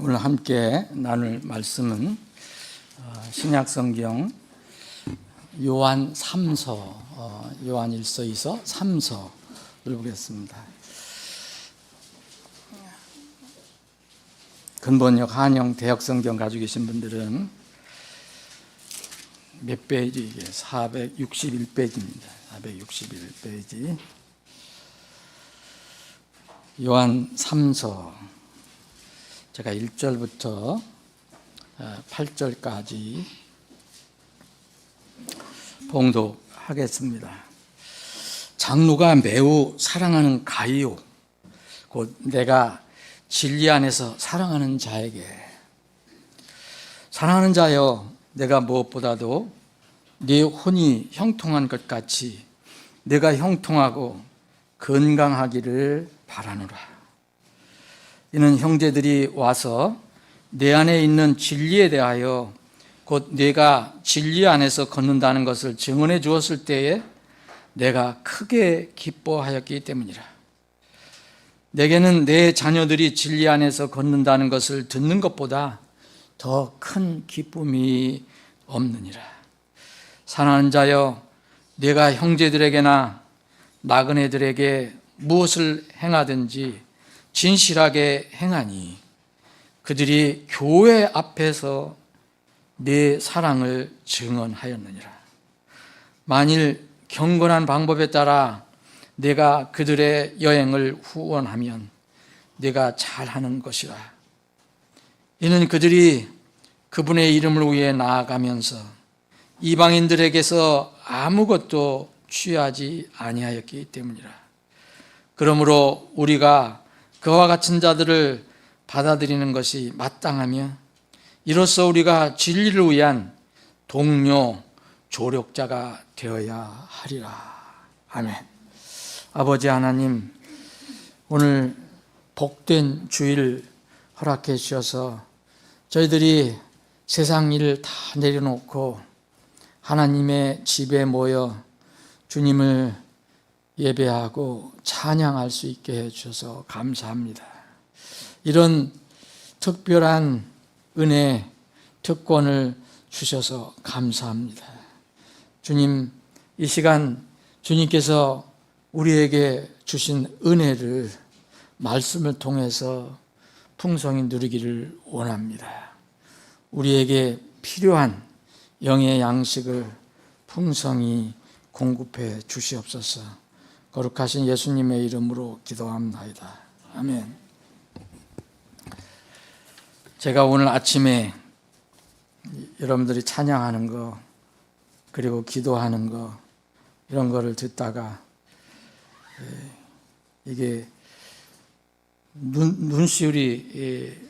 오늘 함께 나눌 말씀은 신약성경 요한 3서, 요한 1서, 2서, 3서를 보겠습니다. 근본역, 한영, 대역성경 가지고 계신 분들은 몇 페이지? 이게 461페이지입니다. 461페이지. 요한 3서, 제가 1절부터 8절까지 봉독하겠습니다. 장로가 매우 사랑하는 가이오, 곧 내가 진리 안에서 사랑하는 자에게, 사랑하는 자여, 내가 무엇보다도 네 혼이 형통한 것 같이 내가 형통하고 건강하기를 바라노라. 이는 형제들이 와서 내 안에 있는 진리에 대하여 곧 내가 진리 안에서 걷는다는 것을 증언해 주었을 때에 내가 크게 기뻐하였기 때문이라. 내게는 내 자녀들이 진리 안에서 걷는다는 것을 듣는 것보다 더 큰 기쁨이 없느니라. 사랑하는 자여, 내가 형제들에게나 나그네들에게 무엇을 행하든지 진실하게 행하니 그들이 교회 앞에서 내 사랑을 증언하였느니라. 만일 경건한 방법에 따라 내가 그들의 여행을 후원하면 내가 잘하는 것이라. 이는 그들이 그분의 이름을 위해 나아가면서 이방인들에게서 아무것도 취하지 아니하였기 때문이라. 그러므로 우리가 그와 같은 자들을 받아들이는 것이 마땅하며 이로써 우리가 진리를 위한 동료, 조력자가 되어야 하리라. 아멘. 아버지 하나님, 오늘 복된 주일 허락해 주셔서 저희들이 세상 일을 다 내려놓고 하나님의 집에 모여 주님을 예배하고 찬양할 수 있게 해주셔서 감사합니다. 이런 특별한 은혜, 특권을 주셔서 감사합니다. 주님, 이 시간 주님께서 우리에게 주신 은혜를 말씀을 통해서 풍성히 누리기를 원합니다. 우리에게 필요한 영의 양식을 풍성히 공급해 주시옵소서. 거룩하신 예수님의 이름으로 기도합나이다. 아멘. 제가 오늘 아침에 여러분들이 찬양하는 거 그리고 기도하는 거 이런 거를 듣다가 이게 눈시울이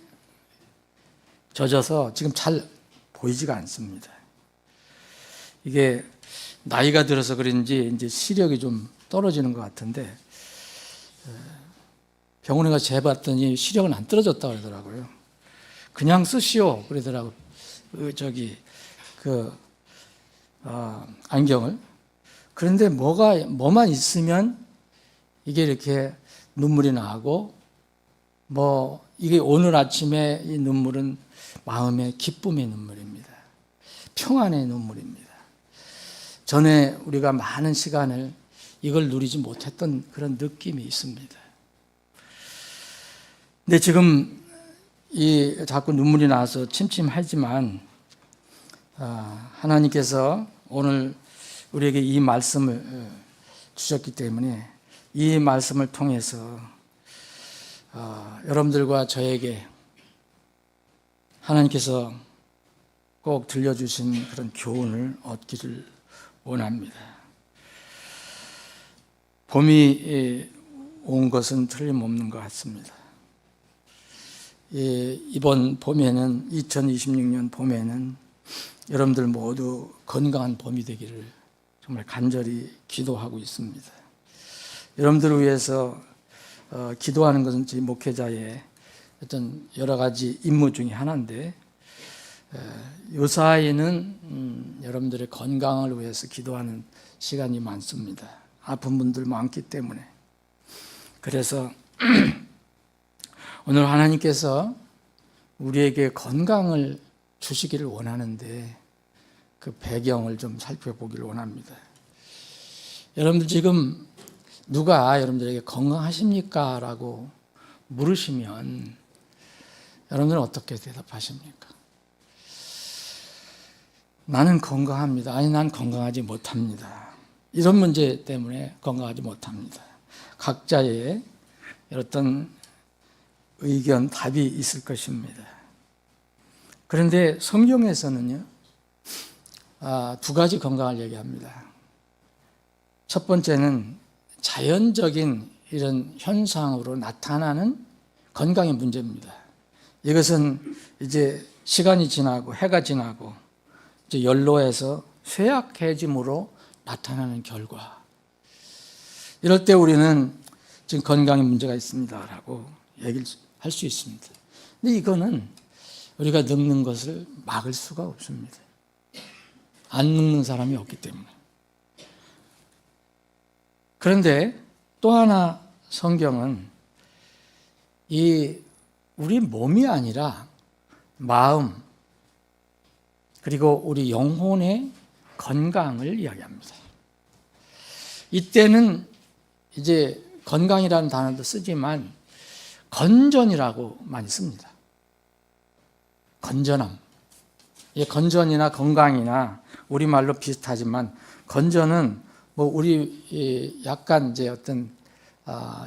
젖어서 지금 잘 보이지가 않습니다. 이게 나이가 들어서 그런지 이제 시력이 좀 떨어지는 것 같은데 병원에 가서 재봤더니 시력은 안 떨어졌다고 그러더라고요. 그냥 쓰시오 그러더라고요. 안경을. 그런데 뭐만 있으면 이게 이렇게 눈물이 나고 이게 오늘 아침에 이 눈물은 마음의 기쁨의 눈물입니다. 평안의 눈물입니다. 전에 우리가 많은 시간을 이걸 누리지 못했던 그런 느낌이 있습니다. 근데 지금 자꾸 눈물이 나서 침침하지만 하나님께서 오늘 우리에게 이 말씀을 주셨기 때문에 이 말씀을 통해서 여러분들과 저에게 하나님께서 꼭 들려주신 그런 교훈을 얻기를 원합니다. 봄이 온 것은 틀림없는 것 같습니다. 이번 봄에는 2026년 봄에는 여러분들 모두 건강한 봄이 되기를 정말 간절히 기도하고 있습니다. 여러분들을 위해서 기도하는 것은 제 목회자의 어떤 여러 가지 임무 중에 하나인데 요사이는 여러분들의 건강을 위해서 기도하는 시간이 많습니다. 아픈 분들 많기 때문에. 그래서 오늘 하나님께서 우리에게 건강을 주시기를 원하는데 그 배경을 좀 살펴보기를 원합니다. 여러분들 지금 누가 여러분들에게 건강하십니까? 라고 물으시면 여러분들은 어떻게 대답하십니까? 나는 건강합니다. 아니, 난 건강하지 못합니다. 이런 문제 때문에 건강하지 못합니다. 각자의 어떤 의견, 답이 있을 것입니다. 그런데 성경에서는요, 두 가지 건강을 얘기합니다. 첫 번째는 자연적인 이런 현상으로 나타나는 건강의 문제입니다. 이것은 이제 시간이 지나고 해가 지나고 이제 연로해서 쇠약해짐으로 나타나는 결과. 이럴 때 우리는 지금 건강에 문제가 있습니다라고 얘기를 할 수 있습니다. 근데 이거는 우리가 늙는 것을 막을 수가 없습니다. 안 늙는 사람이 없기 때문에. 그런데 또 하나 성경은 우리 몸이 아니라 마음 그리고 우리 영혼의 건강을 이야기합니다. 이때는 이제 건강이라는 단어도 쓰지만 건전이라고 많이 씁니다. 건전함. 건전이나 건강이나 우리말로 비슷하지만 건전은 우리 약간 이제 어떤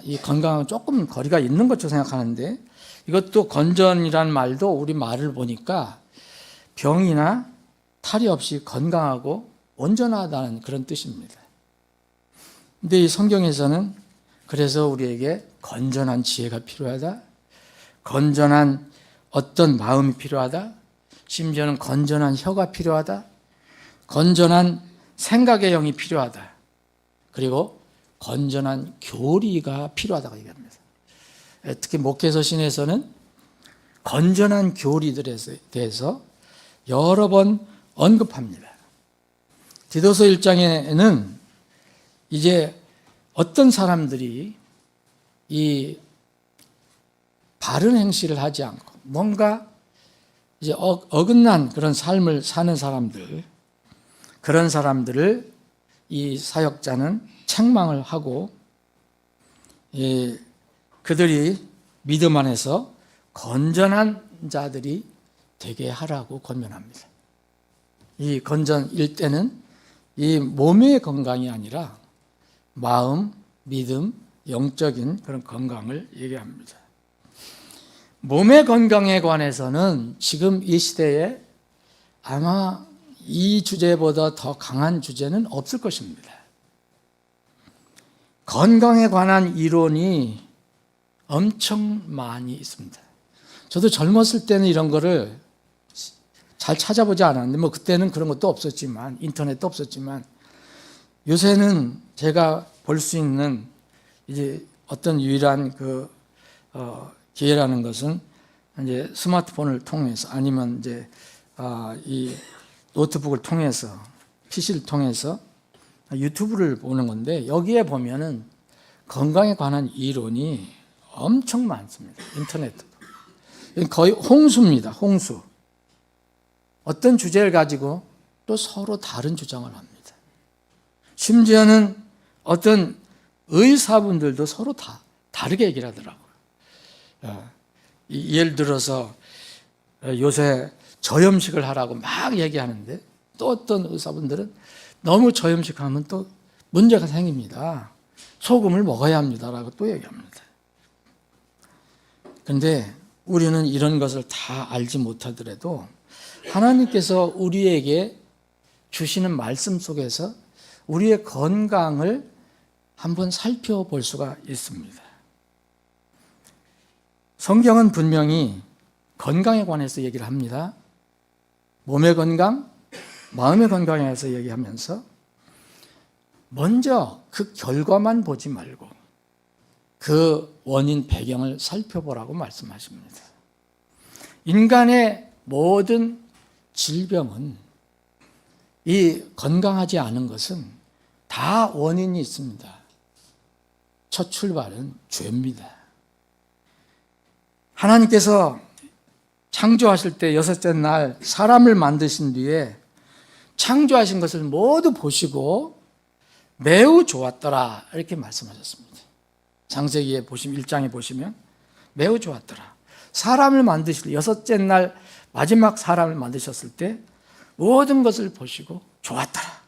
이 건강은 조금 거리가 있는 것처럼 생각하는데 이것도 건전이라는 말도 우리 말을 보니까 병이나 탈이 없이 건강하고 온전하다는 그런 뜻입니다. 근데 이 성경에서는 그래서 우리에게 건전한 지혜가 필요하다, 건전한 어떤 마음이 필요하다, 심지어는 건전한 혀가 필요하다, 건전한 생각의 영이 필요하다, 그리고 건전한 교리가 필요하다고 얘기합니다. 특히 목회서 신에서는 건전한 교리들에 대해서 여러 번 언급합니다. 디도서 1장에는 이제 어떤 사람들이 이 바른 행실을 하지 않고 뭔가 이제 어긋난 그런 삶을 사는 사람들, 그런 사람들을 이 사역자는 책망을 하고 그들이 믿음 안에서 건전한 자들이 되게 하라고 권면합니다. 이 건전일 때는 이 몸의 건강이 아니라 마음, 믿음, 영적인 그런 건강을 얘기합니다. 몸의 건강에 관해서는 지금 이 시대에 아마 이 주제보다 더 강한 주제는 없을 것입니다. 건강에 관한 이론이 엄청 많이 있습니다. 저도 젊었을 때는 이런 거를 잘 찾아보지 않았는데 그때는 그런 것도 없었지만 인터넷도 없었지만 요새는 제가 볼 수 있는 이제 어떤 유일한 기회라는 것은 이제 스마트폰을 통해서 아니면 이제 이 노트북을 통해서 PC를 통해서 유튜브를 보는 건데 여기에 보면은 건강에 관한 이론이 엄청 많습니다. 인터넷도 거의 홍수입니다. 홍수. 어떤 주제를 가지고 또 서로 다른 주장을 합니다. 심지어는 어떤 의사분들도 서로 다 다르게 얘기를 하더라고요. 예를 들어서 요새 저염식을 하라고 막 얘기하는데 또 어떤 의사분들은 너무 저염식하면 또 문제가 생깁니다. 소금을 먹어야 합니다라고 또 얘기합니다. 그런데 우리는 이런 것을 다 알지 못하더라도 하나님께서 우리에게 주시는 말씀 속에서 우리의 건강을 한번 살펴볼 수가 있습니다. 성경은 분명히 건강에 관해서 얘기를 합니다. 몸의 건강, 마음의 건강에 대해서 얘기하면서 먼저 그 결과만 보지 말고 그 원인 배경을 살펴보라고 말씀하십니다. 인간의 모든 질병은 이 건강하지 않은 것은 다 원인이 있습니다. 첫 출발은 죄입니다. 하나님께서 창조하실 때 여섯째 날 사람을 만드신 뒤에 창조하신 것을 모두 보시고 매우 좋았더라 이렇게 말씀하셨습니다. 창세기에 보시면 1장에 보시면 매우 좋았더라. 사람을 만드실 때 여섯째 날 마지막 사람을 만드셨을 때 모든 것을 보시고 좋았더라.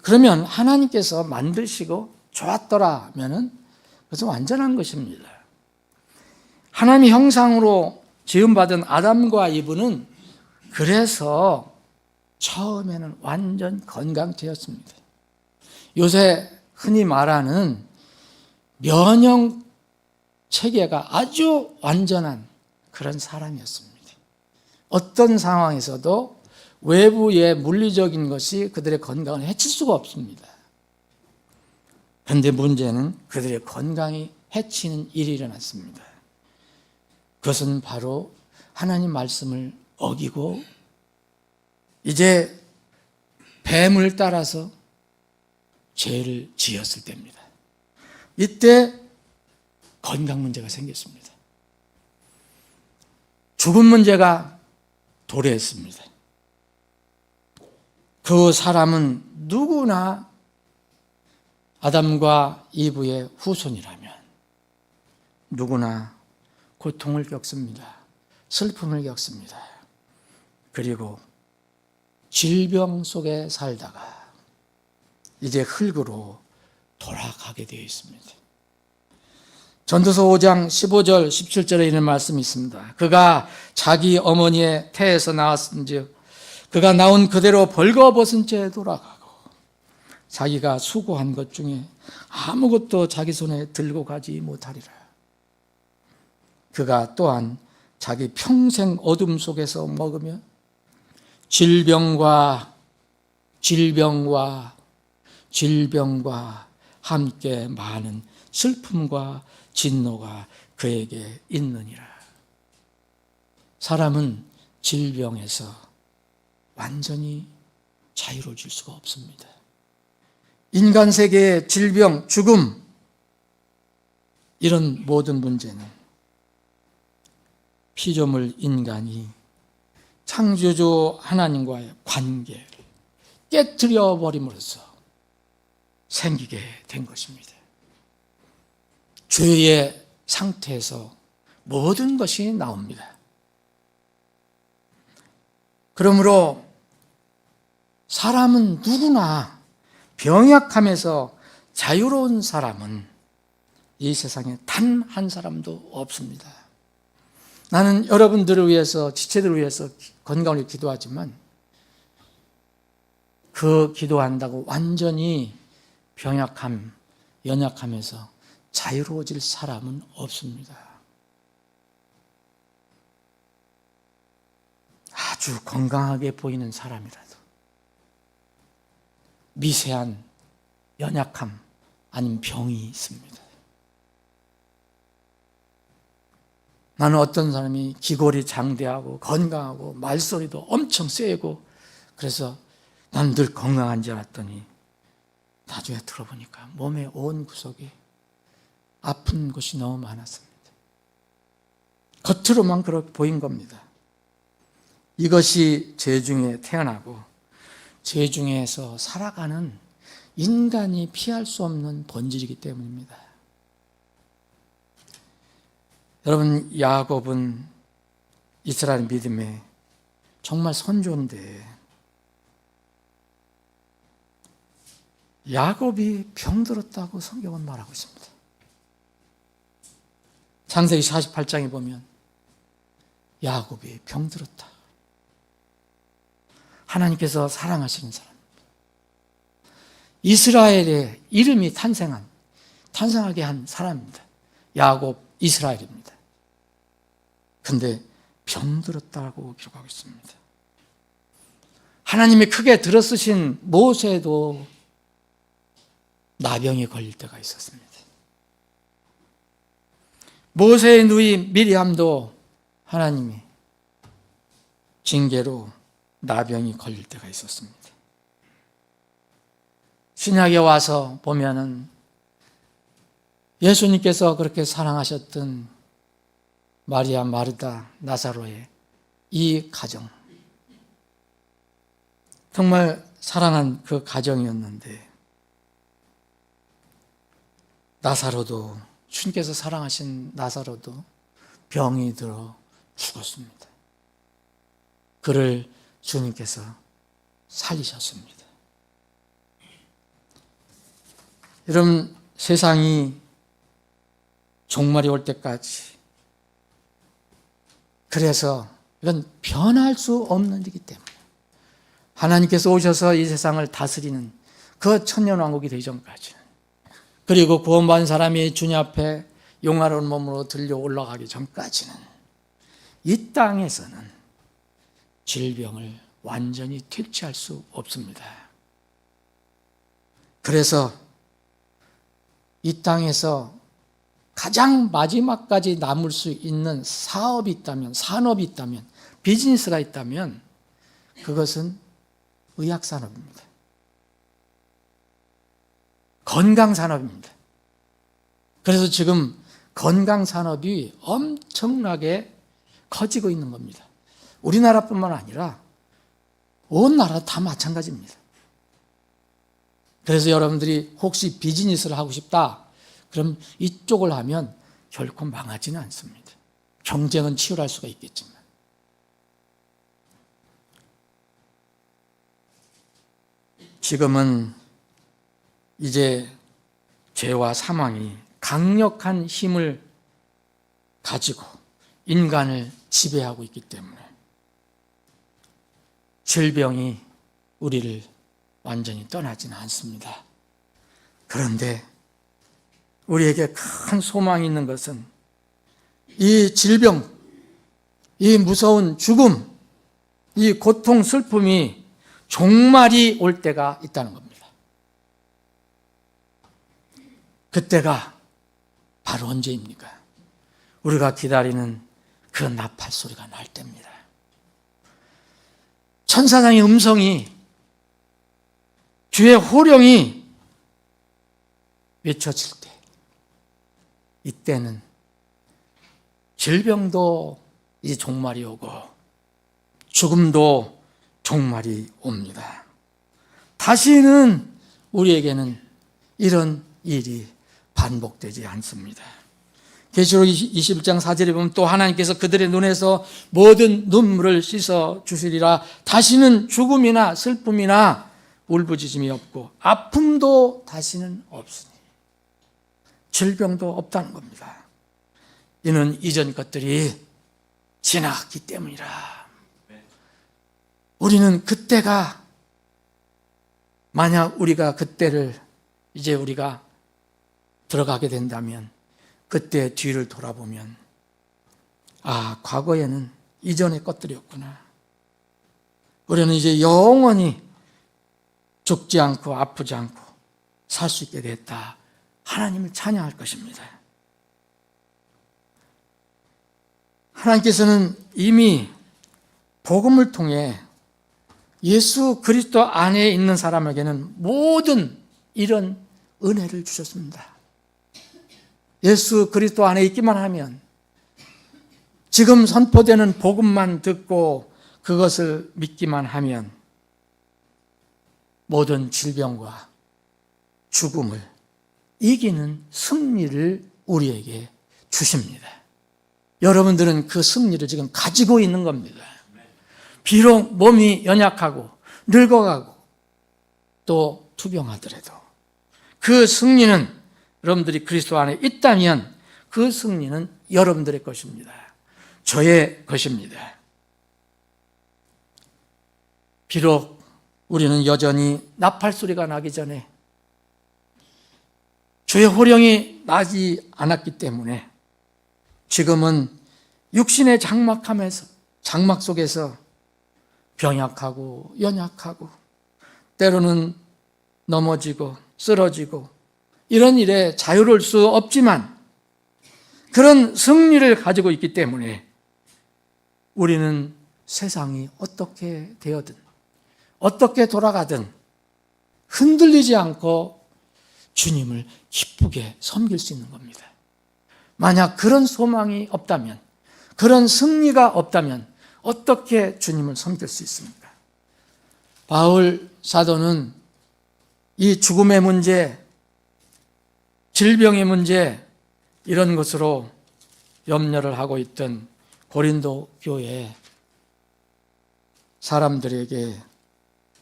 그러면 하나님께서 만드시고 좋았더라 하면은 그것은 완전한 것입니다. 하나님의 형상으로 지음받은 아담과 이브는 그래서 처음에는 완전 건강체였습니다. 요새 흔히 말하는 면역 체계가 아주 완전한 그런 사람이었습니다. 어떤 상황에서도 외부의 물리적인 것이 그들의 건강을 해칠 수가 없습니다. 그런데 문제는 그들의 건강이 해치는 일이 일어났습니다. 그것은 바로 하나님 말씀을 어기고 이제 뱀을 따라서 죄를 지었을 때입니다. 이때 건강 문제가 생겼습니다. 죽음 문제가 도래했습니다. 그 사람은 누구나 아담과 이브의 후손이라면 누구나 고통을 겪습니다. 슬픔을 겪습니다. 그리고 질병 속에 살다가 이제 흙으로 돌아가게 되어 있습니다. 전도서 5장 15절 17절에 이런 말씀이 있습니다. 그가 자기 어머니의 태에서 나왔은즉 그가 나온 그대로 벌거벗은 채 돌아가고 자기가 수고한 것 중에 아무것도 자기 손에 들고 가지 못하리라. 그가 또한 자기 평생 어둠 속에서 먹으며 질병과 함께 많은 슬픔과 진노가 그에게 있느니라. 사람은 질병에서 완전히 자유로워질 수가 없습니다. 인간 세계의 질병, 죽음, 이런 모든 문제는 피조물 인간이 창조주 하나님과의 관계를 깨뜨려 버림으로써 생기게 된 것입니다. 죄의 상태에서 모든 것이 나옵니다. 그러므로 사람은 누구나 병약함에서 자유로운 사람은 이 세상에 단 한 사람도 없습니다. 나는 여러분들을 위해서, 지체들을 위해서 건강을 위해 기도하지만 그 기도한다고 완전히 병약함, 연약함에서 자유로워질 사람은 없습니다. 아주 건강하게 보이는 사람이라도 미세한 연약함 아니면 병이 있습니다. 나는 어떤 사람이 기골이 장대하고 건강하고 말소리도 엄청 세고 그래서 난 늘 건강한 줄 알았더니 나중에 들어보니까 몸의 온 구석이 아픈 곳이 너무 많았습니다. 겉으로만 그렇게 보인 겁니다. 이것이 죄 중에 태어나고 죄 중에서 살아가는 인간이 피할 수 없는 본질이기 때문입니다. 여러분, 야곱은 이스라엘 믿음의 정말 선조인데 야곱이 병들었다고 성경은 말하고 있습니다. 창세기 48장에 보면 야곱이 병들었다. 하나님께서 사랑하시는 사람, 이스라엘의 이름이 탄생하게 한 사람입니다. 야곱, 이스라엘입니다. 근데 병들었다고 기록하고 있습니다. 하나님이 크게 들어쓰신 모세도 나병에 걸릴 때가 있었습니다. 모세의 누이 미리암도 하나님이 징계로 나병이 걸릴 때가 있었습니다. 신약에 와서 보면은 예수님께서 그렇게 사랑하셨던 마리아, 마르다, 나사로의 이 가정, 정말 사랑한 그 가정이었는데 나사로도, 주님께서 사랑하신 나사로도 병이 들어 죽었습니다. 그를 주님께서 살리셨습니다. 여러분, 세상이 종말이 올 때까지, 그래서 이건 변할 수 없는 일이기 때문에 하나님께서 오셔서 이 세상을 다스리는 그 천년왕국이 되기 전까지는, 그리고 구원받은 사람이 주님 앞에 영화로운 몸으로 들려 올라가기 전까지는 이 땅에서는 질병을 완전히 퇴치할 수 없습니다. 그래서 이 땅에서 가장 마지막까지 남을 수 있는 사업이 있다면, 산업이 있다면, 비즈니스가 있다면 그것은 의학산업입니다. 건강산업입니다. 그래서 지금 건강산업이 엄청나게 커지고 있는 겁니다. 우리나라뿐만 아니라 온 나라 다 마찬가지입니다. 그래서 여러분들이 혹시 비즈니스를 하고 싶다, 그럼 이쪽을 하면 결코 망하지는 않습니다. 경쟁은 치열할 수가 있겠지만. 지금은 이제 죄와 사망이 강력한 힘을 가지고 인간을 지배하고 있기 때문에 질병이 우리를 완전히 떠나지는 않습니다. 그런데 우리에게 큰 소망이 있는 것은 이 질병, 이 무서운 죽음, 이 고통, 슬픔이 종말이 올 때가 있다는 겁니다. 그때가 바로 언제입니까? 우리가 기다리는 그 나팔 소리가 날 때입니다. 천사장의 음성이, 주의 호령이 외쳐질 때, 이때는 질병도 이제 종말이 오고 죽음도 종말이 옵니다. 다시는 우리에게는 이런 일이 반복되지 않습니다. 계시록 21장 4절에 보면 또 하나님께서 그들의 눈에서 모든 눈물을 씻어 주시리라. 다시는 죽음이나 슬픔이나 울부짖음이 없고 아픔도 다시는 없으니, 질병도 없다는 겁니다. 이는 이전 것들이 지나갔기 때문이라. 우리는 그때가, 만약 우리가 그때를 이제 우리가 들어가게 된다면, 그때 뒤를 돌아보면 아, 과거에는 이전의 것들이었구나. 우리는 이제 영원히 죽지 않고 아프지 않고 살 수 있게 됐다. 하나님을 찬양할 것입니다. 하나님께서는 이미 복음을 통해 예수 그리스도 안에 있는 사람에게는 모든 이런 은혜를 주셨습니다. 예수 그리스도 안에 있기만 하면, 지금 선포되는 복음만 듣고 그것을 믿기만 하면 모든 질병과 죽음을 이기는 승리를 우리에게 주십니다. 여러분들은 그 승리를 지금 가지고 있는 겁니다. 비록 몸이 연약하고 늙어가고 또 투병하더라도 그 승리는, 여러분들이 그리스도 안에 있다면 그 승리는 여러분들의 것입니다. 저의 것입니다. 비록 우리는 여전히 나팔 소리가 나기 전에 주의 호령이 나지 않았기 때문에 지금은 육신의 장막 속에서 병약하고 연약하고 때로는 넘어지고 쓰러지고 이런 일에 자유로울 수 없지만, 그런 승리를 가지고 있기 때문에 우리는 세상이 어떻게 되어든 어떻게 돌아가든 흔들리지 않고 주님을 기쁘게 섬길 수 있는 겁니다. 만약 그런 소망이 없다면, 그런 승리가 없다면 어떻게 주님을 섬길 수 있습니까? 바울 사도는 이 죽음의 문제, 질병의 문제, 이런 것으로 염려를 하고 있던 고린도 교회 사람들에게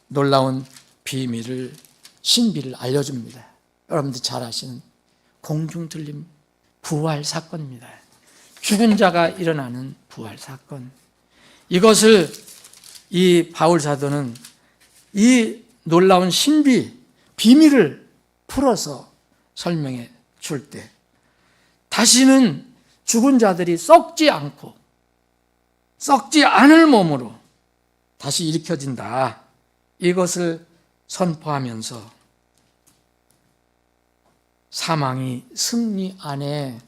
놀라운 비밀을, 신비를 알려줍니다. 여러분들 잘 아시는 공중들림 부활 사건입니다. 죽은 자가 일어나는 부활 사건. 이것을 이 바울 사도는 이 놀라운 신비, 비밀을 풀어서 설명해 줄 때 다시는 죽은 자들이 썩지 않고 썩지 않을 몸으로 다시 일으켜진다. 이것을 선포하면서 사망이 승리 안에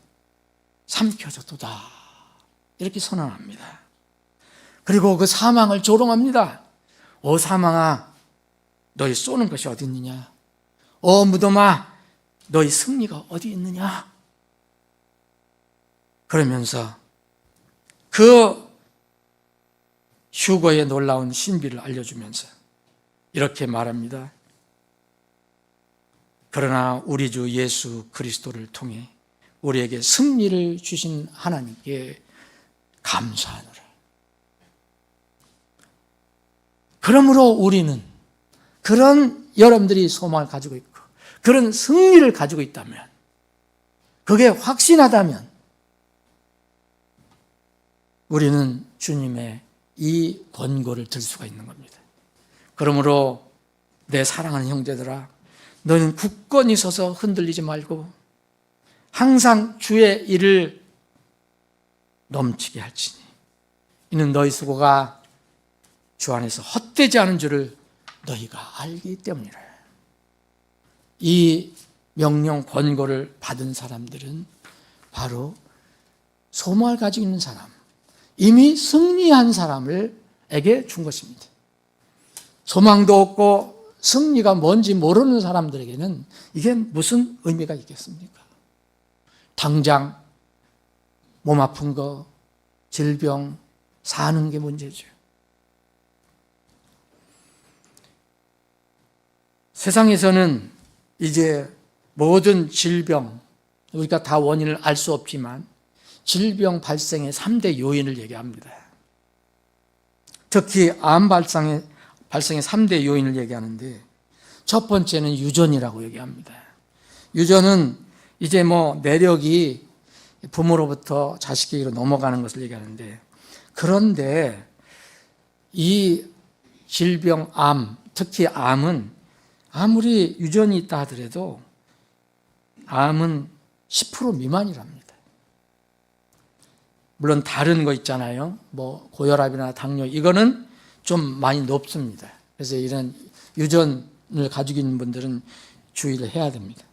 삼켜졌도다. 이렇게 선언합니다. 그리고 그 사망을 조롱합니다. 오 사망아, 너희 쏘는 것이 어디 있느냐? 오 무덤아, 너희 승리가 어디 있느냐? 그러면서 그 휴거의 놀라운 신비를 알려주면서 이렇게 말합니다. 그러나 우리 주 예수 그리스도를 통해 우리에게 승리를 주신 하나님께 감사하노라. 그러므로 우리는 그런 여러분들이 소망을 가지고 있고 그런 승리를 가지고 있다면, 그게 확신하다면 우리는 주님의 이 권고를 들 수가 있는 겁니다. 그러므로 내 사랑하는 형제들아, 너는 굳건히 서서 흔들리지 말고 항상 주의 일을 넘치게 할지니 이는 너희 수고가 주 안에서 헛되지 않은 줄을 너희가 알기 때문이라. 이 명령 권고를 받은 사람들은 바로 소망을 가지고 있는 사람, 이미 승리한 사람에게 준 것입니다. 소망도 없고 승리가 뭔지 모르는 사람들에게는 이게 무슨 의미가 있겠습니까? 당장 몸 아픈 거, 질병, 사는 게 문제죠. 세상에서는 이제 모든 질병, 우리가 다 원인을 알 수 없지만 질병 발생의 3대 요인을 얘기합니다. 특히 암 발생의 3대 요인을 얘기하는데, 첫 번째는 유전이라고 얘기합니다. 유전은 이제 내력이 부모로부터 자식에게로 넘어가는 것을 얘기하는데, 그런데 이 질병, 암, 특히 암은 아무리 유전이 있다 하더라도 암은 10% 미만이랍니다. 물론 다른 거 있잖아요. 고혈압이나 당뇨, 이거는 좀 많이 높습니다. 그래서 이런 유전을 가지고 있는 분들은 주의를 해야 됩니다.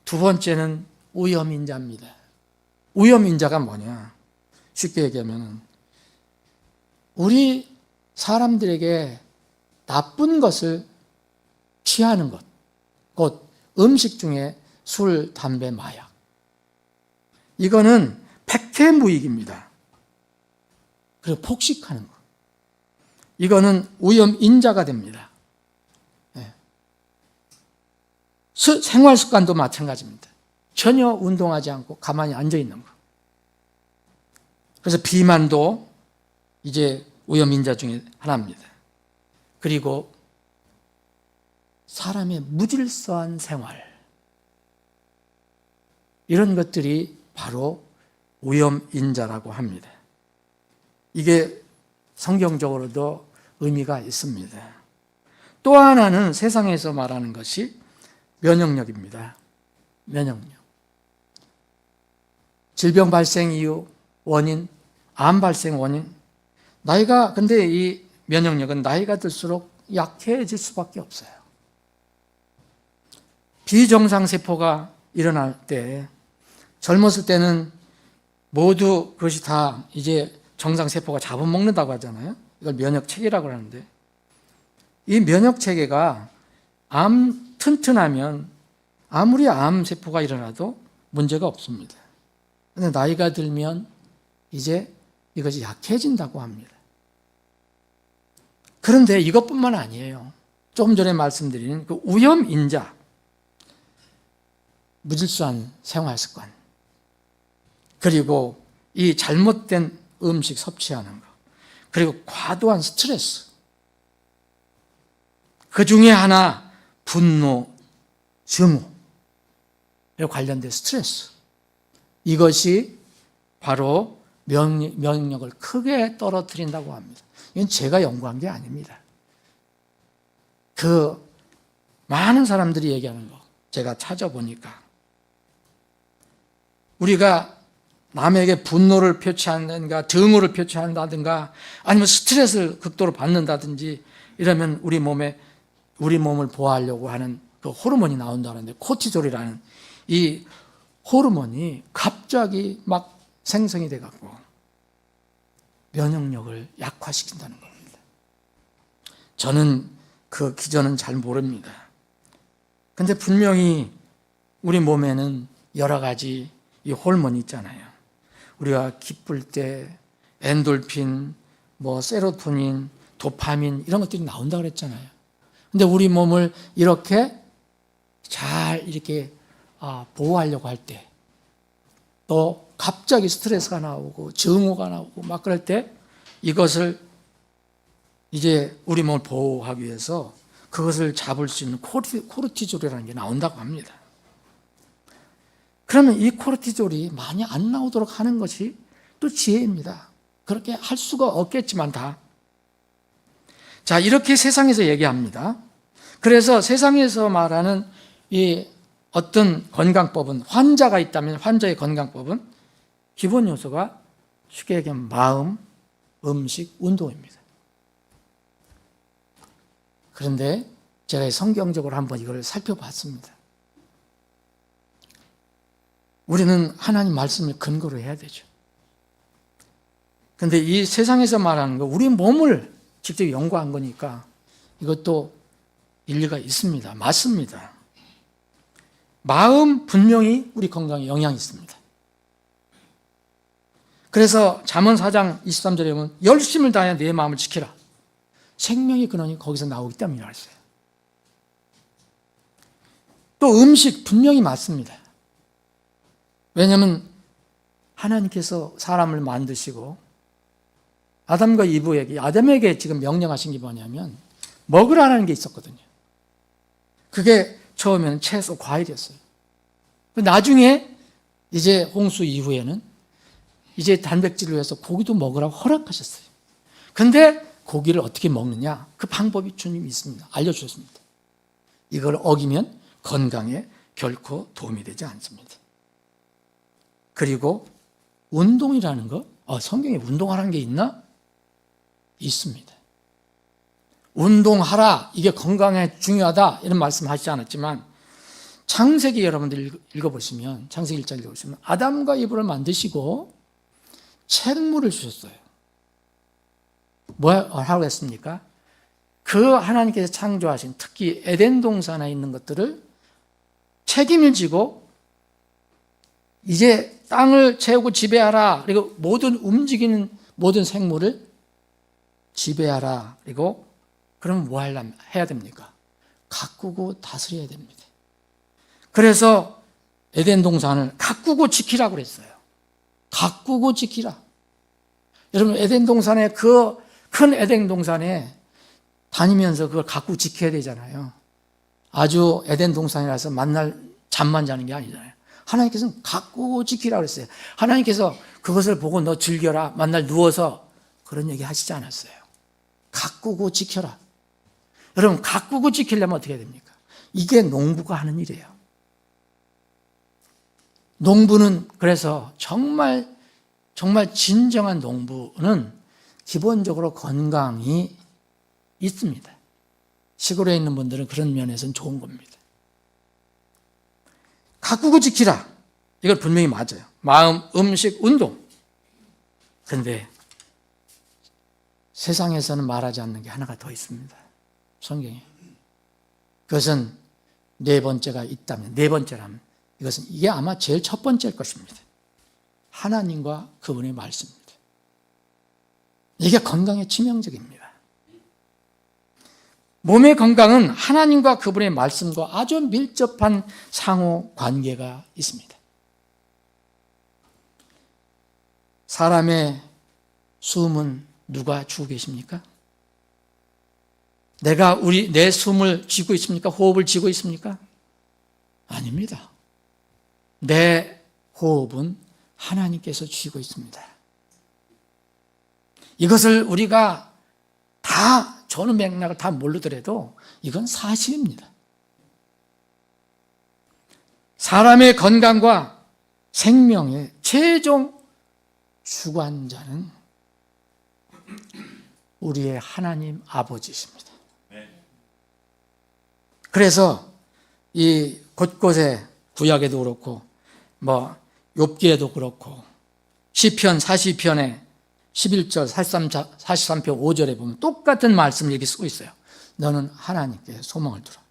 두 번째는 오염인자입니다. 오염인자가 뭐냐? 쉽게 얘기하면 우리 사람들에게 나쁜 것을 취하는 것, 곧 음식 중에 술, 담배, 마약, 이거는 백해무익입니다. 그리고 폭식하는 것, 이거는 오염인자가 됩니다. 생활 습관도 마찬가지입니다. 전혀 운동하지 않고 가만히 앉아 있는 것. 그래서 비만도 이제 오염인자 중에 하나입니다. 그리고 사람의 무질서한 생활, 이런 것들이 바로 오염인자라고 합니다. 이게 성경적으로도 의미가 있습니다. 또 하나는 세상에서 말하는 것이 면역력입니다. 면역력. 질병 발생 이유, 원인, 암 발생 원인. 근데 이 면역력은 나이가 들수록 약해질 수밖에 없어요. 비정상세포가 일어날 때, 젊었을 때는 모두 그것이 다 이제 정상세포가 잡아먹는다고 하잖아요. 이걸 면역체계라고 하는데, 이 면역체계가 튼튼하면 아무리 암세포가 일어나도 문제가 없습니다. 그런데 나이가 들면 이제 이것이 약해진다고 합니다. 그런데 이것뿐만 아니에요. 조금 전에 말씀드린 그 위험인자, 무질서한 생활습관, 그리고 이 잘못된 음식 섭취하는 것, 그리고 과도한 스트레스, 그 중에 하나 분노, 증오에 관련된 스트레스, 이것이 바로 면역력을 크게 떨어뜨린다고 합니다. 이건 제가 연구한 게 아닙니다. 그 많은 사람들이 얘기하는 거 제가 찾아보니까 우리가 남에게 분노를 표시한다든가 증오를 표시한다든가 아니면 스트레스를 극도로 받는다든지 이러면 우리 몸을 보호하려고 하는 그 호르몬이 나온다는데, 코티졸이라는 이 호르몬이 갑자기 막 생성이 돼 갖고 면역력을 약화시킨다는 겁니다. 저는 그 기전은 잘 모릅니다. 근데 분명히 우리 몸에는 여러 가지 이 호르몬이 있잖아요. 우리가 기쁠 때 엔돌핀, 세로토닌, 도파민 이런 것들이 나온다 그랬잖아요. 근데 우리 몸을 이렇게 잘 이렇게 보호하려고 할 때, 또 갑자기 스트레스가 나오고 증오가 나오고 막 그럴 때 이것을 이제 우리 몸을 보호하기 위해서 그것을 잡을 수 있는 코르티졸이라는 게 나온다고 합니다. 그러면 이 코르티졸이 많이 안 나오도록 하는 것이 또 지혜입니다. 그렇게 할 수가 없겠지만 다. 자, 이렇게 세상에서 얘기합니다. 그래서 세상에서 말하는 이 어떤 건강법은, 환자가 있다면 환자의 건강법은 기본 요소가 쉽게 얘기하면 마음, 음식, 운동입니다. 그런데 제가 성경적으로 한번 이걸 살펴봤습니다. 우리는 하나님 말씀을 근거로 해야 되죠. 그런데 이 세상에서 말하는 거, 우리 몸을 직접 연구한 거니까 이것도 일리가 있습니다. 맞습니다. 마음 분명히 우리 건강에 영향이 있습니다. 그래서 잠언 4장 23절에 보면 열심을 다하여 내 마음을 지키라. 생명의 근원이 거기서 나오기 때문이라고 했어요. 또 음식 분명히 맞습니다. 왜냐하면 하나님께서 사람을 만드시고 아담과 이브에게, 아담에게 지금 명령하신 게 뭐냐면 먹으라는 게 있었거든요. 그게 처음에는 채소, 과일이었어요. 나중에 이제 홍수 이후에는 이제 단백질을 위해서 고기도 먹으라고 허락하셨어요. 근데 고기를 어떻게 먹느냐? 그 방법이 주님이 있습니다. 알려주셨습니다. 이걸 어기면 건강에 결코 도움이 되지 않습니다. 그리고 운동이라는 거, 성경에 운동하라는 게 있나? 있습니다. 운동하라, 이게 건강에 중요하다 이런 말씀 하시지 않았지만 창세기 여러분들 읽어보시면, 창세기 1장 읽어보시면 아담과 이브를 만드시고 책무를 주셨어요. 뭐 하라고 했습니까? 그 하나님께서 창조하신 특히 에덴 동산에 있는 것들을 책임을 지고 이제 땅을 채우고 지배하라. 그리고 모든 움직이는 모든 생물을 지배하라. 그리고 그럼 뭐 해야 됩니까? 가꾸고 다스려야 됩니다. 그래서 에덴 동산을 가꾸고 지키라고 그랬어요. 가꾸고 지키라. 여러분, 에덴 동산에 그 큰 에덴 동산에 다니면서 그걸 가꾸고 지켜야 되잖아요. 아주 에덴 동산이라서 만날 잠만 자는 게 아니잖아요. 하나님께서는 가꾸고 지키라고 그랬어요. 하나님께서 그것을 보고 너 즐겨라, 만날 누워서 그런 얘기 하시지 않았어요. 가꾸고 지켜라. 여러분, 가꾸고 지키려면 어떻게 해야 됩니까? 이게 농부가 하는 일이에요. 농부는 그래서 정말 진정한 농부는 기본적으로 건강이 있습니다. 시골에 있는 분들은 그런 면에서는 좋은 겁니다. 가꾸고 지키라. 이걸 분명히 맞아요. 마음, 음식, 운동. 그런데 세상에서는 말하지 않는 게 하나가 더 있습니다. 성경에. 그것은 네 번째가 있다면, 네 번째라면 이게 아마 제일 첫 번째일 것입니다. 하나님과 그분의 말씀입니다. 이게 건강에 치명적입니다. 몸의 건강은 하나님과 그분의 말씀과 아주 밀접한 상호 관계가 있습니다. 사람의 숨은 누가 쥐고 계십니까? 내가 내 숨을 쥐고 있습니까? 호흡을 쥐고 있습니까? 아닙니다. 내 호흡은 하나님께서 쥐고 있습니다. 이것을 우리가 다 전후 맥락을 다 모르더라도 이건 사실입니다. 사람의 건강과 생명의 최종 주관자는 우리의 하나님 아버지십니다. 그래서 이 곳곳에 구약에도 그렇고 욥기에도 그렇고 시편 42편에 11절 43편 5절에 보면 똑같은 말씀을 이렇게 쓰고 있어요. 너는 하나님께 소망을 두라.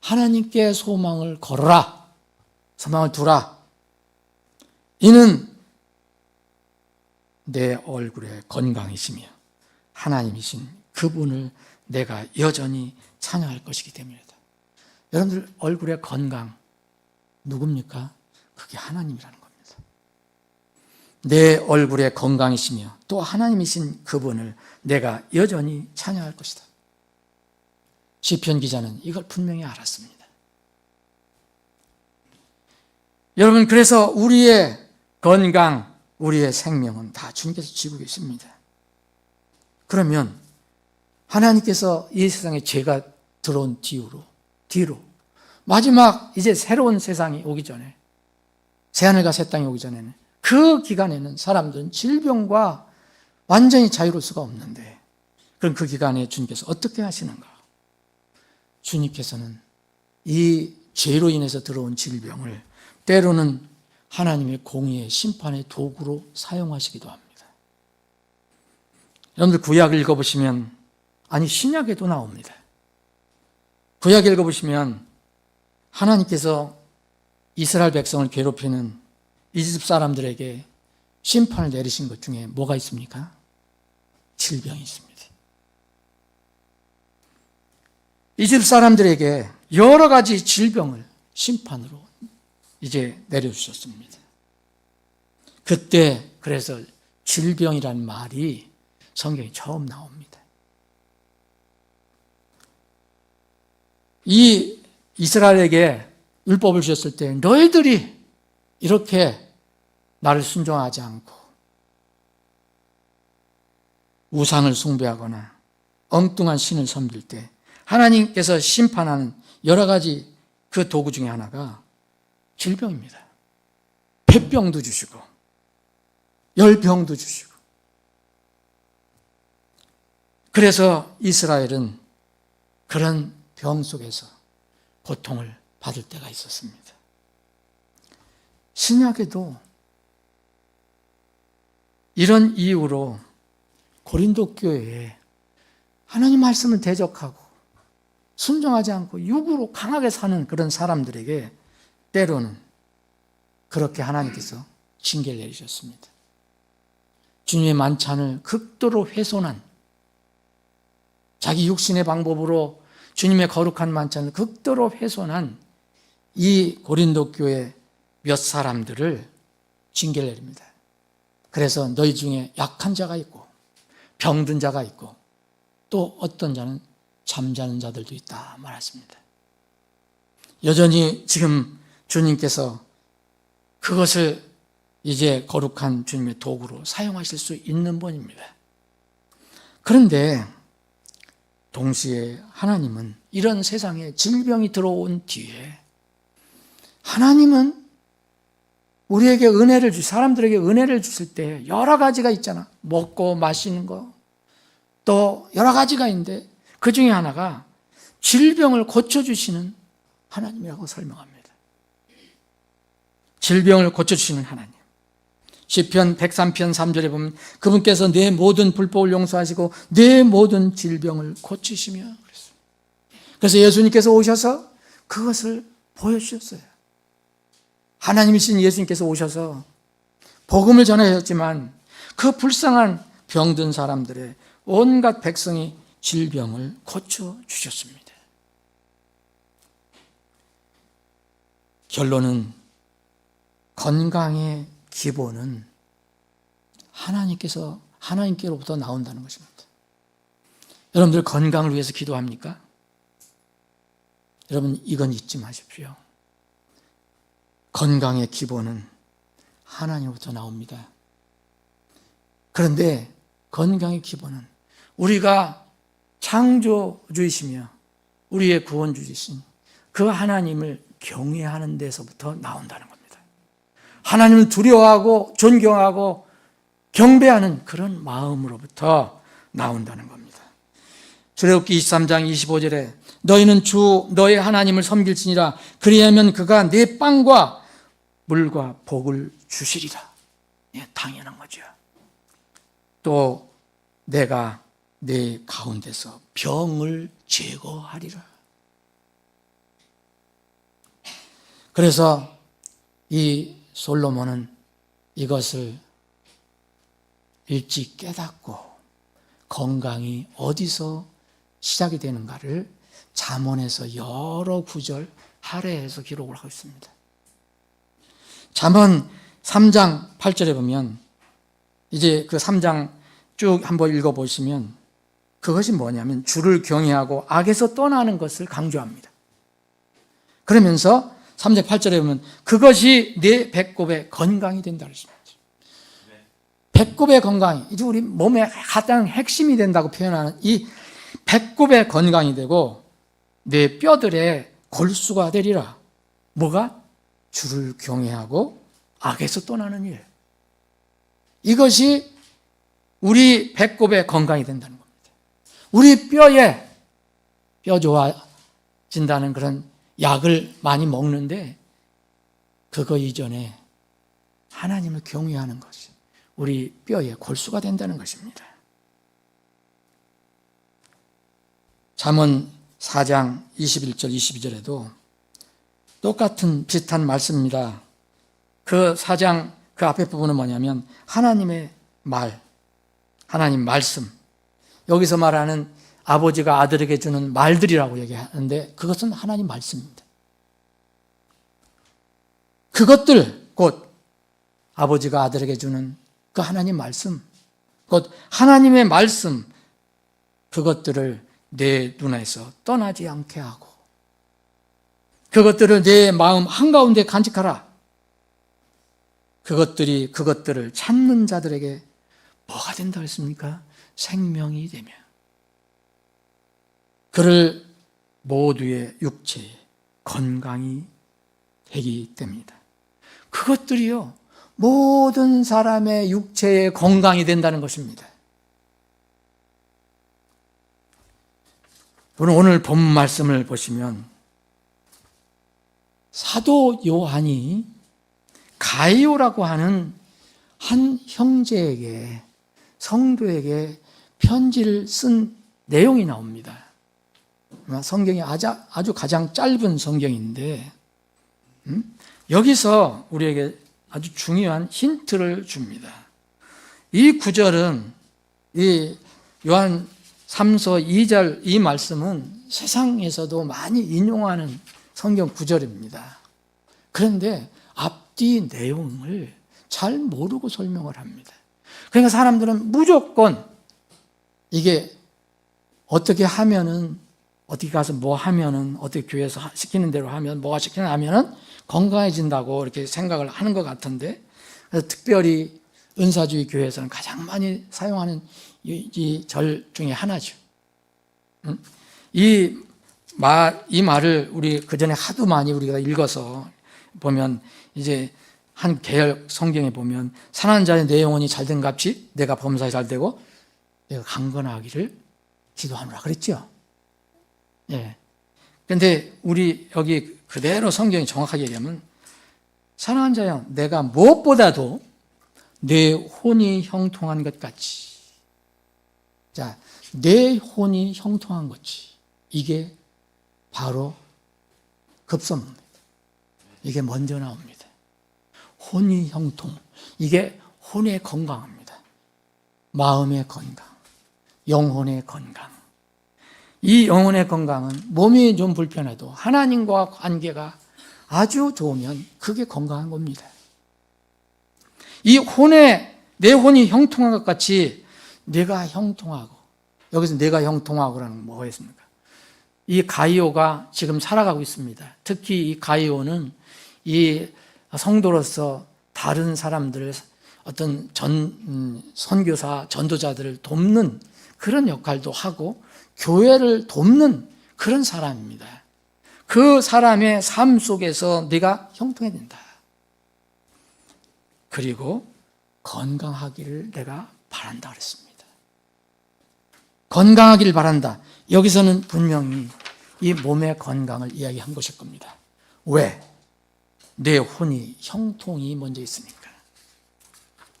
하나님께 소망을 걸어라. 소망을 두라. 이는 내 얼굴의 건강이시며 하나님이신 그분을 내가 여전히 찬양할 것이기 때문이다. 여러분들 얼굴의 건강 누굽니까? 그게 하나님이라는 겁니다. 내 얼굴의 건강이시며 또 하나님이신 그분을 내가 여전히 찬양할 것이다. 시편 기자는 이걸 분명히 알았습니다. 여러분, 그래서 우리의 건강, 우리의 생명은 다 주님께서 쥐고 계십니다. 그러면 하나님께서 이 세상에 죄가 들어온 뒤로 마지막 이제 새로운 세상이 오기 전에, 새하늘과 새 땅이 오기 전에는 그 기간에는 사람들은 질병과 완전히 자유로울 수가 없는데, 그럼 그 기간에 주님께서 어떻게 하시는가? 주님께서는 이 죄로 인해서 들어온 질병을 때로는 하나님의 공의의 심판의 도구로 사용하시기도 합니다. 여러분들 구약을 읽어보시면, 아니 신약에도 나옵니다. 구약 읽어보시면 하나님께서 이스라엘 백성을 괴롭히는 이집 사람들에게 심판을 내리신 것 중에 뭐가 있습니까? 질병이 있습니다. 이집 사람들에게 여러 가지 질병을 심판으로 이제 내려주셨습니다. 그때 그래서 질병이라는 말이 성경에 처음 나옵니다. 이 이스라엘에게 율법을 주셨을 때 너희들이 이렇게 나를 순종하지 않고 우상을 숭배하거나 엉뚱한 신을 섬길 때 하나님께서 심판하는 여러 가지 그 도구 중에 하나가 질병입니다. 폐병도 주시고 열병도 주시고. 그래서 이스라엘은 그런 병 속에서 고통을 받을 때가 있었습니다. 신약에도 이런 이유로 고린도 교회에 하나님 말씀을 대적하고 순종하지 않고 육으로 강하게 사는 그런 사람들에게 때로는 그렇게 하나님께서 징계를 내리셨습니다. 주님의 만찬을 극도로 훼손한, 자기 육신의 방법으로 주님의 거룩한 만찬을 극도로 훼손한 이 고린도 교회 몇 사람들을 징계를 내립니다. 그래서 너희 중에 약한 자가 있고 병든 자가 있고 또 어떤 자는 잠자는 자들도 있다 말했습니다. 여전히 지금 주님께서 그것을 이제 거룩한 주님의 도구로 사용하실 수 있는 분입니다. 그런데 동시에 하나님은 이런 세상에 질병이 들어온 뒤에 하나님은 우리에게 은혜를 사람들에게 은혜를 주실 때 여러 가지가 있잖아. 먹고 마시는 거, 또 여러 가지가 있는데 그 중에 하나가 질병을 고쳐주시는 하나님이라고 설명합니다. 질병을 고쳐주시는 하나님. 시편 103편 3절에 보면 그분께서 내 모든 불법을 용서하시고 내 모든 질병을 고치시며 그랬어요. 그래서 예수님께서 오셔서 그것을 보여주셨어요. 하나님이신 예수님께서 오셔서 복음을 전하셨지만 그 불쌍한 병든 사람들의 온갖 백성이 질병을 고쳐주셨습니다. 결론은 건강의 기본은 하나님께로부터 나온다는 것입니다. 여러분들 건강을 위해서 기도합니까? 여러분 이건 잊지 마십시오. 건강의 기본은 하나님으로부터 나옵니다. 그런데 건강의 기본은 우리가 창조주이시며 우리의 구원주이신 그 하나님을 경외하는 데서부터 나온다는 겁니다. 하나님을 두려워하고 존경하고 경배하는 그런 마음으로부터 나온다는 겁니다. 출애굽기 23장 25절에 너희는 주 너의 하나님을 섬길지니라 그리하면 그가 네 빵과 물과 복을 주시리라. 예, 당연한 거죠. 또 내가 내 가운데서 병을 제거하리라. 그래서 이 솔로몬은 이것을 일찍 깨닫고 건강이 어디서 시작이 되는가를 잠언에서 여러 구절 할애해서 기록을 하고 있습니다. 잠언 3장 8절에 보면 이제 그 3장 쭉 한번 읽어보시면 그것이 뭐냐면 주를 경외하고 악에서 떠나는 것을 강조합니다. 그러면서 3장 8절에 보면 그것이 내 배꼽의 건강이 된다 그랬습니다. 배꼽의 건강이 이제 우리 몸의 가장 핵심이 된다고 표현하는 이 배꼽의 건강이 되고 내 뼈들의 골수가 되리라. 뭐가? 주를 경외하고 악에서 떠나는 일. 이것이 우리 배꼽의 건강이 된다는 겁니다. 우리 뼈에 뼈 좋아진다는 그런 약을 많이 먹는데 그거 이전에 하나님을 경외하는 것이 우리 뼈에 골수가 된다는 것입니다. 잠언 4장 21절 22절에도 똑같은 비슷한 말씀입니다. 그 4장 그 앞에 부분은 뭐냐면 하나님의 말, 하나님 말씀. 여기서 말하는 아버지가 아들에게 주는 말들이라고 얘기하는데 그것은 하나님 말씀입니다. 그것들 곧 아버지가 아들에게 주는 그 하나님 말씀, 곧 하나님의 말씀, 그것들을 내 눈에서 떠나지 않게 하고 그것들을 내 마음 한가운데 간직하라. 그것들을 찾는 자들에게 뭐가 된다 했습니까? 생명이 되며 그를 모두의 육체에 건강이 되기 때문이다. 그것들이요 모든 사람의 육체에 건강이 된다는 것입니다. 오늘 본 말씀을 보시면 사도 요한이 가이오라고 하는 한 형제에게 성도에게 편지를 쓴 내용이 나옵니다. 성경이 아주 가장 짧은 성경인데 여기서 우리에게 아주 중요한 힌트를 줍니다. 이 구절은 이 요한 3서 2절 이 말씀은 세상에서도 많이 인용하는 성경 구절입니다. 그런데 앞뒤 내용을 잘 모르고 설명을 합니다. 그러니까 사람들은 무조건 이게 어떻게 하면은 어디 가서 뭐 하면은 어떻게 교회에서 시키는 대로 하면 뭐가 시키나 하면은 건강해진다고 이렇게 생각을 하는 것 같은데 그래서 특별히 은사주의 교회에서는 가장 많이 사용하는 이 절 중에 하나죠. 이 말을 우리 그전에 하도 많이 우리가 읽어서 보면 이제 한 개열 성경에 보면 사랑하는 자의 내 영혼이 잘된 값이 내가 범사에 잘되고 내가 강건하기를 기도하노라 그랬죠. 예. 근데 우리 여기 그대로 성경이 정확하게 얘기하면 사랑하는 자여 내가 무엇보다도 내 혼이 형통한 것 같이 자, 내 혼이 형통한 거지. 이게 바로 급선무입니다. 이게 먼저 나옵니다. 혼이 형통. 이게 혼의 건강합니다. 마음의 건강, 영혼의 건강. 이 영혼의 건강은 몸이 좀 불편해도 하나님과 관계가 아주 좋으면 그게 건강한 겁니다. 내 혼이 형통한 것 같이 내가 형통하고, 여기서 내가 형통하고라는 건 뭐겠습니까? 이 가이오가 지금 살아가고 있습니다. 특히 이 가이오는 이 성도로서 다른 사람들을 어떤 선교사, 전도자들을 돕는 그런 역할도 하고 교회를 돕는 그런 사람입니다. 그 사람의 삶 속에서 내가 형통해야 된다. 그리고 건강하기를 내가 바란다 그랬습니다. 건강하기를 바란다. 여기서는 분명히 이 몸의 건강을 이야기한 것일 겁니다. 왜? 내 혼이 형통이 먼저 있으니까.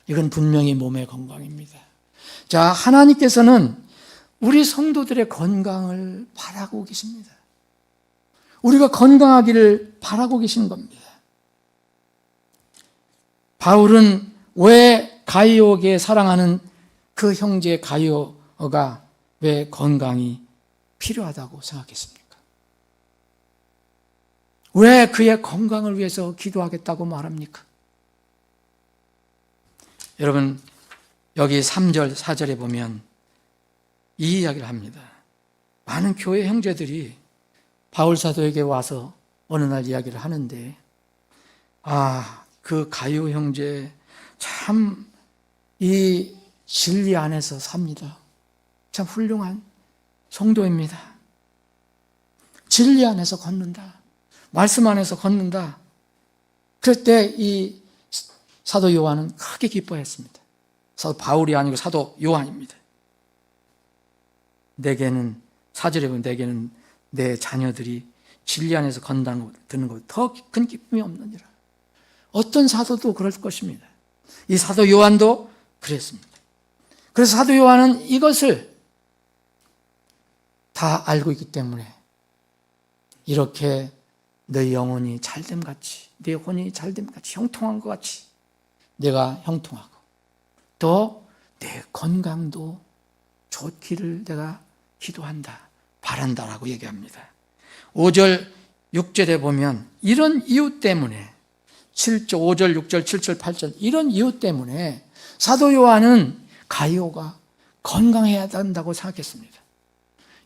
이건 분명히 몸의 건강입니다. 자, 하나님께서는 우리 성도들의 건강을 바라고 계십니다. 우리가 건강하기를 바라고 계신 겁니다. 바울은 왜 가이오에게 사랑하는 그 형제 가이오가 왜 건강이 필요하다고 생각했습니까? 왜 그의 건강을 위해서 기도하겠다고 말합니까? 여러분, 여기 3절, 4절에 보면 이 이야기를 합니다. 많은 교회 형제들이 바울 사도에게 와서 어느 날 이야기를 하는데, 그 가이오 형제 참 이 진리 안에서 삽니다. 참 훌륭한 성도입니다. 진리 안에서 걷는다. 말씀 안에서 걷는다. 그럴 때 이 사도 요한은 크게 기뻐했습니다. 사도 바울이 아니고 사도 요한입니다. 내게는, 4절에 보면 내게는 내 자녀들이 진리 안에서 건다는 것, 듣는 것 더 큰 기쁨이 없느니라. 어떤 사도도 그럴 것입니다. 이 사도 요한도 그랬습니다. 그래서 사도 요한은 이것을 다 알고 있기 때문에 이렇게 내 영혼이 잘됨 같이, 내 혼이 잘됨 같이, 형통한 것 같이 내가 형통하고 또 내 건강도 좋기를 내가 기도한다, 바란다라고 얘기합니다. 5절, 6절에 보면 이런 이유 때문에 7절, 5절, 6절, 7절, 8절 이런 이유 때문에 사도 요한은 가이오가 건강해야 한다고 생각했습니다.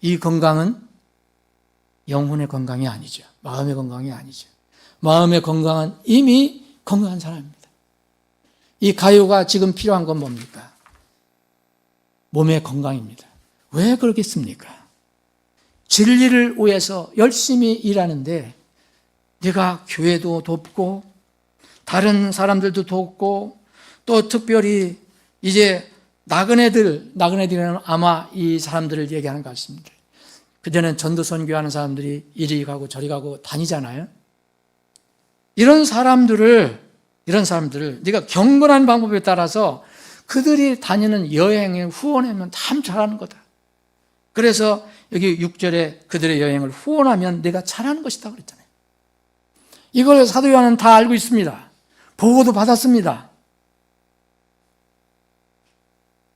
이 건강은 영혼의 건강이 아니죠. 마음의 건강이 아니죠. 마음의 건강은 이미 건강한 사람입니다. 이 가이오가 지금 필요한 건 뭡니까? 몸의 건강입니다. 왜 그러겠습니까? 진리를 위해서 열심히 일하는데 내가 교회도 돕고 다른 사람들도 돕고 또 특별히 이제 나그네들은 아마 이 사람들을 얘기하는 것 같습니다. 그전에는 전도 선교하는 사람들이 이리 가고 저리 가고 다니잖아요. 이런 사람들을 네가 경건한 방법에 따라서 그들이 다니는 여행에 후원하면 참 잘하는 거다. 그래서 여기 6절에 그들의 여행을 후원하면 내가 잘하는 것이다 그랬잖아요. 이걸 사도 요한은 다 알고 있습니다. 보고도 받았습니다.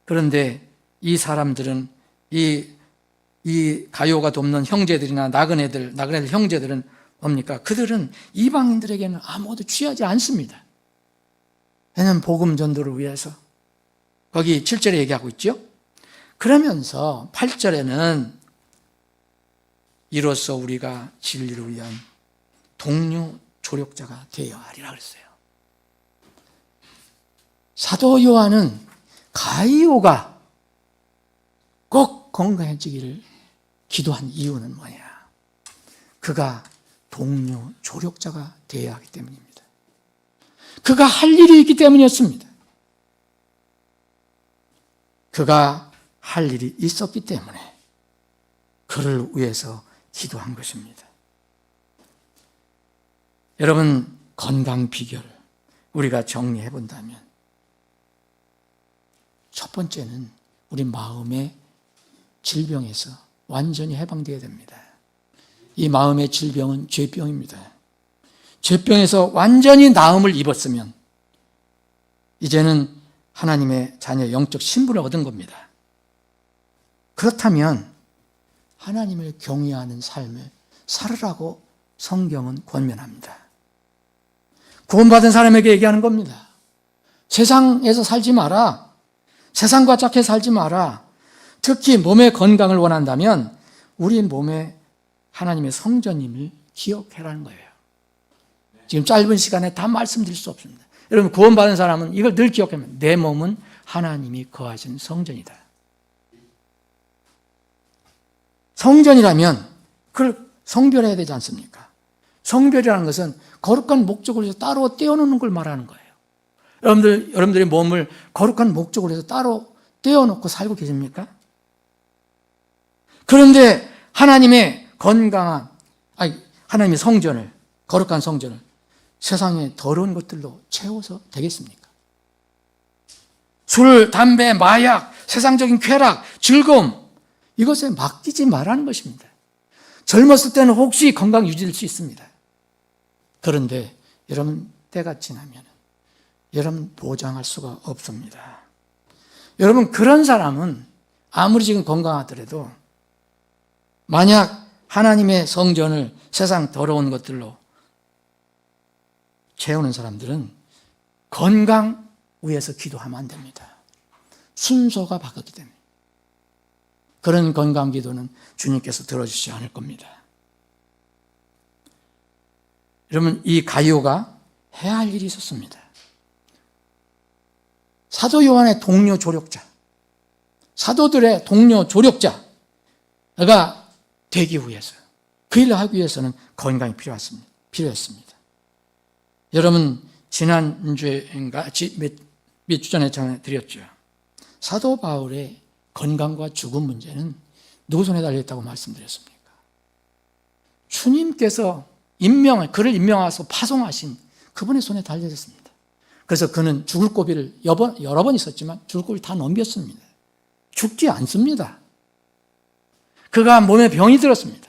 그런데 이 사람들은 이 가이오가 돕는 형제들이나 나그네들 형제들은 뭡니까? 그들은 이방인들에게는 아무것도 취하지 않습니다. 왜냐하면 복음 전도를 위해서. 거기 7절에 얘기하고 있죠. 그러면서 8절에는 이로써 우리가 진리를 위한 동료 조력자가 되어야 하리라 그랬어요. 사도 요한은 가이오가 꼭 건강해지기를 기도한 이유는 뭐냐? 그가 동료 조력자가 되어야 하기 때문입니다. 그가 할 일이 있기 때문이었습니다. 그가 할 일이 있었기 때문에 그를 위해서 기도한 것입니다. 여러분, 건강 비결 우리가 정리해 본다면 첫 번째는 우리 마음의 질병에서 완전히 해방되어야 됩니다. 이 마음의 질병은 죄병입니다. 죄병에서 완전히 나음을 입었으면 이제는 하나님의 자녀 영적 신분을 얻은 겁니다. 그렇다면 하나님을 경외하는 삶을 살으라고 성경은 권면합니다. 구원받은 사람에게 얘기하는 겁니다. 세상에서 살지 마라. 세상과 짝해 살지 마라. 특히 몸의 건강을 원한다면 우리 몸에 하나님의 성전임을 기억해라는 거예요. 지금 짧은 시간에 다 말씀드릴 수 없습니다. 여러분, 구원받은 사람은 이걸 늘 기억하면 내 몸은 하나님이 거하신 성전이다. 성전이라면 그걸 성별해야 되지 않습니까? 성별이라는 것은 거룩한 목적으로 해서 따로 떼어놓는 걸 말하는 거예요. 여러분들의 몸을 거룩한 목적으로 해서 따로 떼어놓고 살고 계십니까? 그런데 하나님의 하나님의 성전을, 거룩한 성전을 세상의 더러운 것들로 채워서 되겠습니까? 술, 담배, 마약, 세상적인 쾌락, 즐거움, 이것에 맡기지 말라는 것입니다. 젊었을 때는 혹시 건강 유지될 수 있습니다. 그런데 여러분, 때가 지나면 여러분 보장할 수가 없습니다. 여러분, 그런 사람은 아무리 지금 건강하더라도 만약 하나님의 성전을 세상 더러운 것들로 채우는 사람들은 건강 위해서 기도하면 안 됩니다. 순서가 바뀌기 때문에. 그런 건강 기도는 주님께서 들어주시지 않을 겁니다. 여러분, 이 가룟유가 해야 할 일이 있었습니다. 사도 요한의 동료 조력자, 사도들의 동료 조력자가 되기 위해서, 그 일을 하기 위해서는 건강이 필요했습니다. 여러분, 지난주인가 몇 주 전에 전해드렸죠. 사도 바울의 건강과 죽음 문제는 누구 손에 달려있다고 말씀드렸습니까? 주님께서 그를 임명하셔서 파송하신 그분의 손에 달려있습니다. 그래서 그는 죽을 고비를 여러 번 있었지만 죽을 고비를 다 넘겼습니다. 죽지 않습니다. 그가 몸에 병이 들었습니다.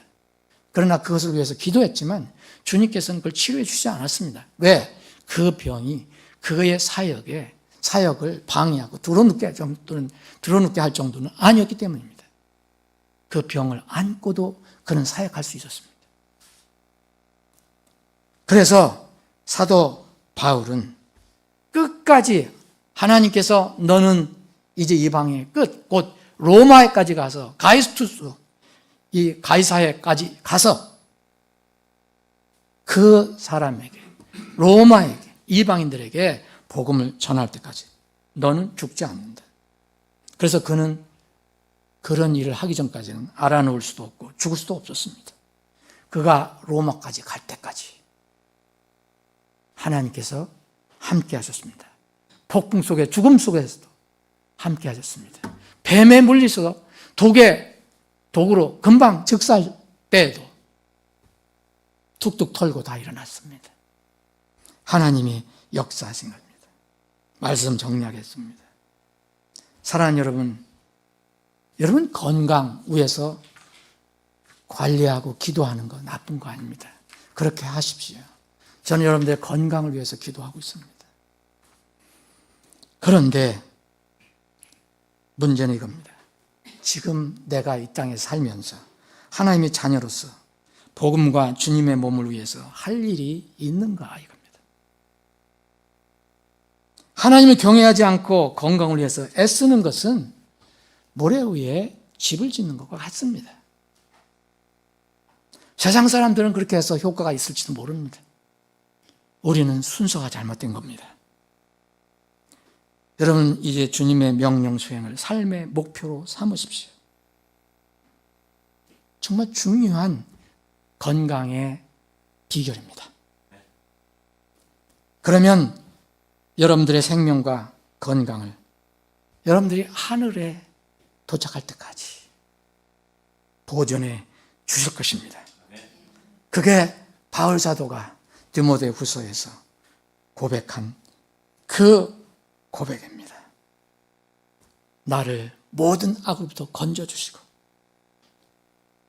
그러나 그것을 위해서 기도했지만 주님께서는 그걸 치료해 주지 않았습니다. 왜? 그 병이 그의 사역을 방해하고 드러눕게 할 정도는 아니었기 때문입니다. 그 병을 안고도 그는 사역할 수 있었습니다. 그래서 사도 바울은 끝까지 하나님께서 너는 이제 이방의 끝, 곧 로마에까지 가서 가이스투스, 이 가이사야까지 가서 그 사람에게, 로마에게, 이방인들에게 복음을 전할 때까지 너는 죽지 않는다. 그래서 그는 그런 일을 하기 전까지는 알아놓을 수도 없고 죽을 수도 없었습니다. 그가 로마까지 갈 때까지 하나님께서 함께 하셨습니다. 폭풍 속에, 죽음 속에서도 함께 하셨습니다. 뱀에 물리서 독으로 금방 즉살 때에도 툭툭 털고 다 일어났습니다. 하나님이 역사하신 겁니다. 말씀 정리하겠습니다. 사랑하는 여러분 건강 위해서 관리하고 기도하는 거 나쁜 거 아닙니다. 그렇게 하십시오. 저는 여러분들의 건강을 위해서 기도하고 있습니다. 그런데 문제는 이겁니다. 지금 내가 이 땅에 살면서 하나님의 자녀로서 복음과 주님의 몸을 위해서 할 일이 있는가 이겁니다. 하나님을 경외하지 않고 건강을 위해서 애쓰는 것은 모래 위에 집을 짓는 것과 같습니다. 세상 사람들은 그렇게 해서 효과가 있을지도 모릅니다. 우리는 순서가 잘못된 겁니다. 여러분, 이제 주님의 명령 수행을 삶의 목표로 삼으십시오. 정말 중요한 건강의 비결입니다. 그러면 여러분들의 생명과 건강을 여러분들이 하늘에 도착할 때까지 보존해 주실 것입니다. 그게 바울 사도가 디모데 후서에서 고백한 그 고백입니다. 나를 모든 악으로부터 건져주시고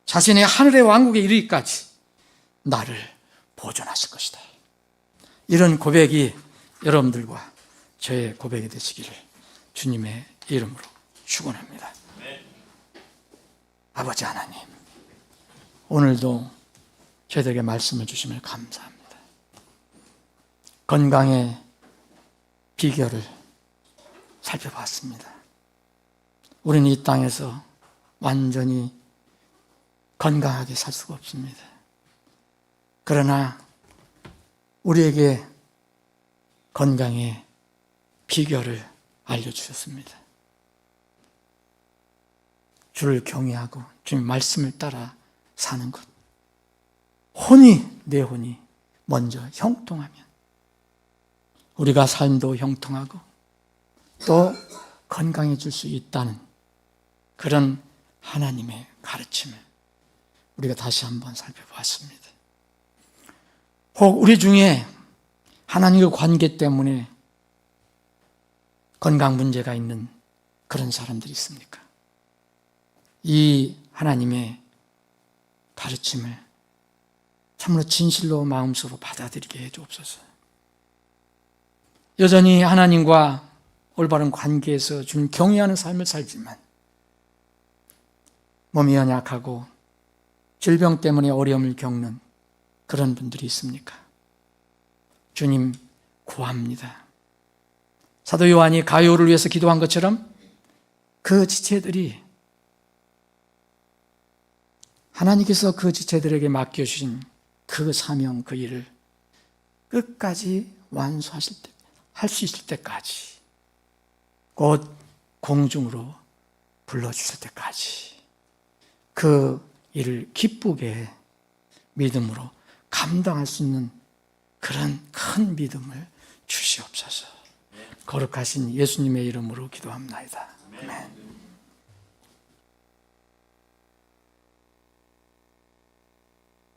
자신의 하늘의 왕국에 이르기까지 나를 보존하실 것이다. 이런 고백이 여러분들과 저의 고백이 되시기를 주님의 이름으로 축원합니다. 아버지 하나님, 오늘도 저희들에게 말씀을 주시면 감사합니다. 건강의 비결을 살펴봤습니다. 우리는 이 땅에서 완전히 건강하게 살 수가 없습니다. 그러나 우리에게 건강의 비결을 알려주셨습니다. 주를 경외하고 주님 말씀을 따라 사는 것. 내 혼이 먼저 형통하면 우리가 삶도 형통하고 또 건강해질 수 있다는 그런 하나님의 가르침을 우리가 다시 한번 살펴보았습니다. 혹 우리 중에 하나님과 관계 때문에 건강 문제가 있는 그런 사람들이 있습니까? 이 하나님의 가르침을 참으로 진실로 마음속으로 받아들이게 해주옵소서. 여전히 하나님과 올바른 관계에서 주님 경외하는 삶을 살지만 몸이 연약하고 질병 때문에 어려움을 겪는 그런 분들이 있습니까? 주님 구합니다. 사도 요한이 가요를 위해서 기도한 것처럼 그 지체들이 하나님께서 그 지체들에게 맡겨주신 그 사명, 그 일을 끝까지 완수하실 때, 할 수 있을 때까지, 곧 공중으로 불러주실 때까지 그 일을 기쁘게 믿음으로 감당할 수 있는 그런 큰 믿음을 주시옵소서. 거룩하신 예수님의 이름으로 기도합나이다. 아멘.